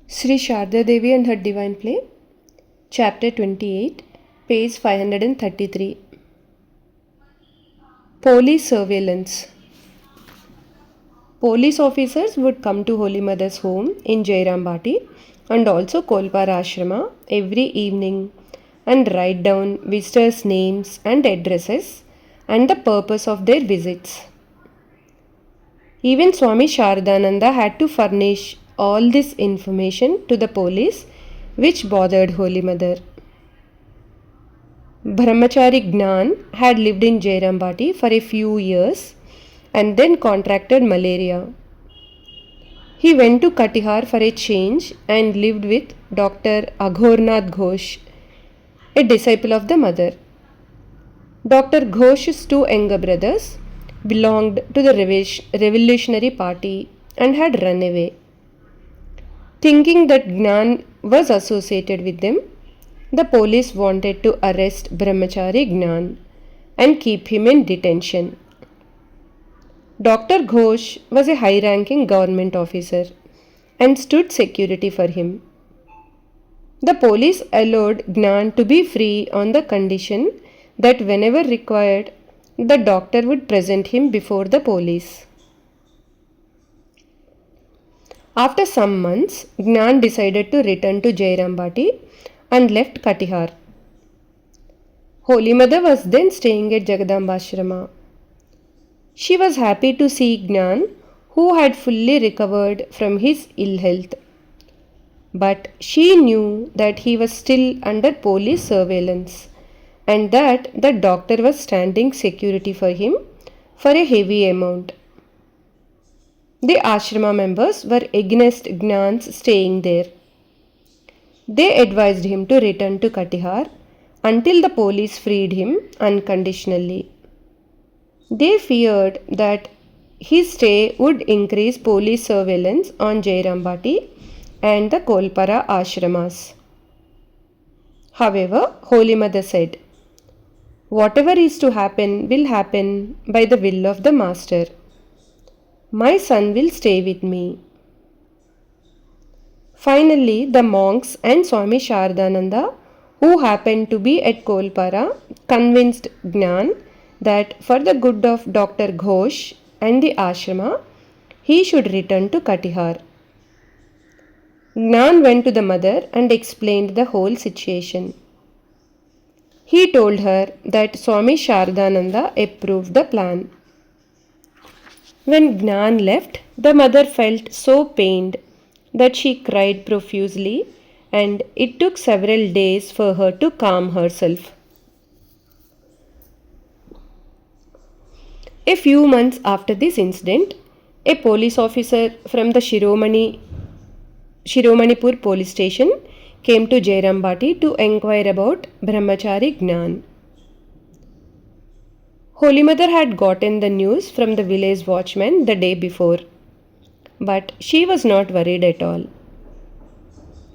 Sri Sharda Devi and Her Divine Play, Chapter-28, page 533. Police Surveillance. Police officers would come to Holy Mother's home in Jayarambati and also Kolpara Ashrama every evening and write down visitors' names and addresses and the purpose of their visits. Even Swami Shardananda had to furnish all this information to the police, which bothered Holy Mother. Brahmachari Gnan had lived in Jayarambati for a few years and then contracted malaria. He went to Katihar for a change and lived with Dr. Aghornath Ghosh, a disciple of the mother. Dr. Ghosh's two younger brothers belonged to the revolutionary party and had run away. Thinking that Gnan was associated with them, the police wanted to arrest Brahmachari Gnan and keep him in detention. Dr. Ghosh was a high-ranking government officer and stood security for him. The police allowed Gnan to be free on the condition that whenever required, the doctor would present him before the police. After some months, Gnan decided to return to Jayarambati and left Katihar. Holy Mother was then staying at Jagadamba Ashrama. She was happy to see Gnan, who had fully recovered from his ill health. But she knew that he was still under police surveillance and that the doctor was standing security for him for a heavy amount. The ashrama members were against Gnan's staying there. They advised him to return to Katihar until the police freed him unconditionally. They feared that his stay would increase police surveillance on Jayarambati and the Kolpara ashramas. However, Holy Mother said, "Whatever is to happen will happen by the will of the Master. My son will stay with me." Finally, the monks and Swami Shardananda, who happened to be at Kolpara, convinced Gnan that for the good of Dr. Ghosh and the ashrama, he should return to Katihar. Gnan went to the mother and explained the whole situation. He told her that Swami Shardananda approved the plan. When Gnan left, the mother felt so pained that she cried profusely, and it took several days for her to calm herself. A few months after this incident, a police officer from the Shiromanipur police station came to Jayarambati to enquire about Brahmachari Gnan. Holy Mother had gotten the news from the village watchman the day before, but she was not worried at all.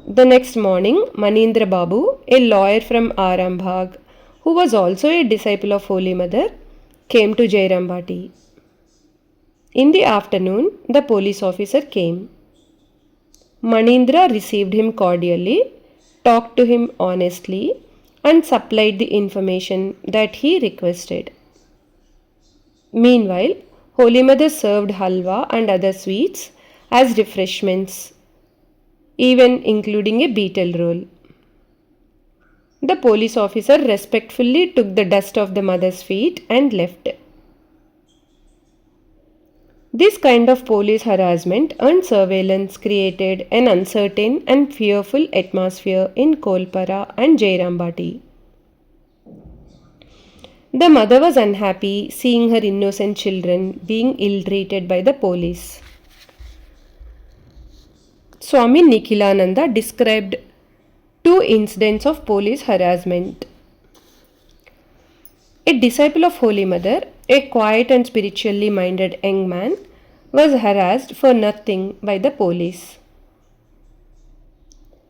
The next morning, Manindra Babu, a lawyer from Arambagh, who was also a disciple of Holy Mother, came to Jayarambati. In the afternoon, the police officer came. Manindra received him cordially, talked to him honestly, and supplied the information that he requested. Meanwhile, Holy Mother served halwa and other sweets as refreshments, even including a beetle roll. The police officer respectfully took the dust off the mother's feet and left. This kind of police harassment and surveillance created an uncertain and fearful atmosphere in Kolpara and Jayarambati. The mother was unhappy seeing her innocent children being ill-treated by the police. Swami Nikhilananda described two incidents of police harassment. A disciple of Holy Mother, a quiet and spiritually minded young man, was harassed for nothing by the police.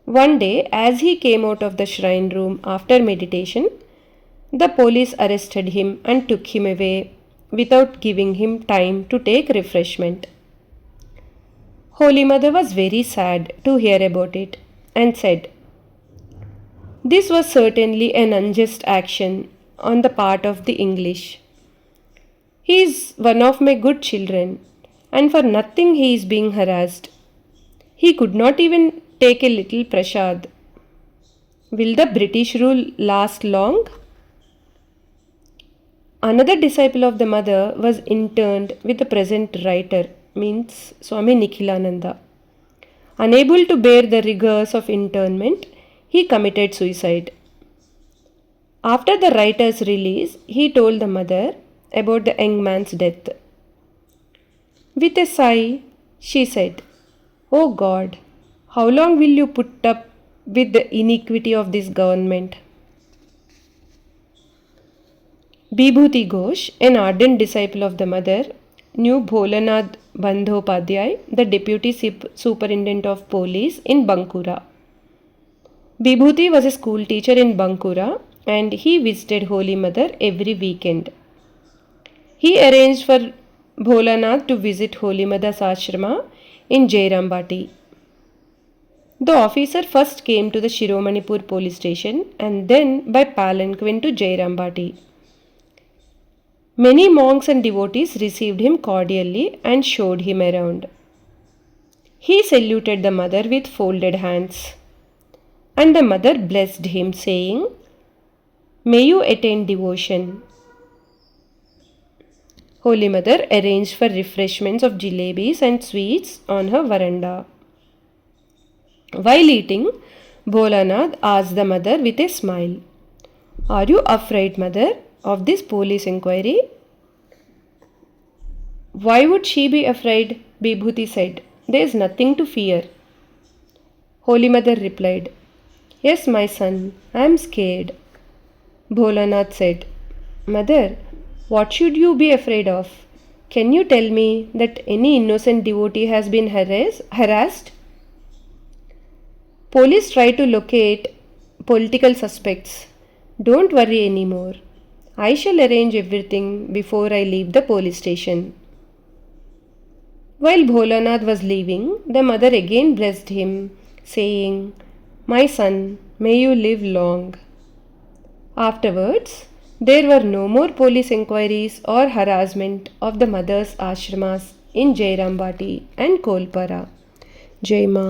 One day, as he came out of the shrine room after meditation, the police arrested him and took him away without giving him time to take refreshment. Holy Mother was very sad to hear about it and said, "This was certainly an unjust action on the part of the English. He is one of my good children, and for nothing he is being harassed. He could not even take a little prasad. Will the British rule last long?" Another disciple of the mother was interned with the present writer, means Swami Nikhilananda. Unable to bear the rigors of internment, he committed suicide. After the writer's release, he told the mother about the young man's death. With a sigh, she said, "Oh God, how long will you put up with the iniquity of this government?" Bibhuti Ghosh, an ardent disciple of the mother, knew Bholanath Bandhopadhyay, the deputy superintendent of police in Bankura. Bibhuti was a school teacher in Bankura and he visited Holy Mother every weekend. He arranged for Bholanath to visit Holy Mother's ashrama in Jayarambati. The officer first came to the Shiromanipur police station and then by palanquin to Jayarambati. Many monks and devotees received him cordially and showed him around. He saluted the mother with folded hands, and the mother blessed him, saying, "May you attain devotion." Holy Mother arranged for refreshments of jalebis and sweets on her veranda. While eating, Bholanath asked the mother with a smile, "Are you afraid, mother, of this police inquiry?" "Why would she be afraid?" Bibhuti said. "There is nothing to fear." Holy Mother replied, "Yes, my son, I am scared." Bholanath said, "Mother, what should you be afraid of? Can you tell me that any innocent devotee has been harassed? Police try to locate political suspects. Don't worry anymore. I shall arrange everything before I leave the police station." While Bholanath was leaving, the mother again blessed him, saying, "My son, may you live long." Afterwards, there were no more police inquiries or harassment of the mother's ashramas in Jayarambati and Kolpara. Jai Ma.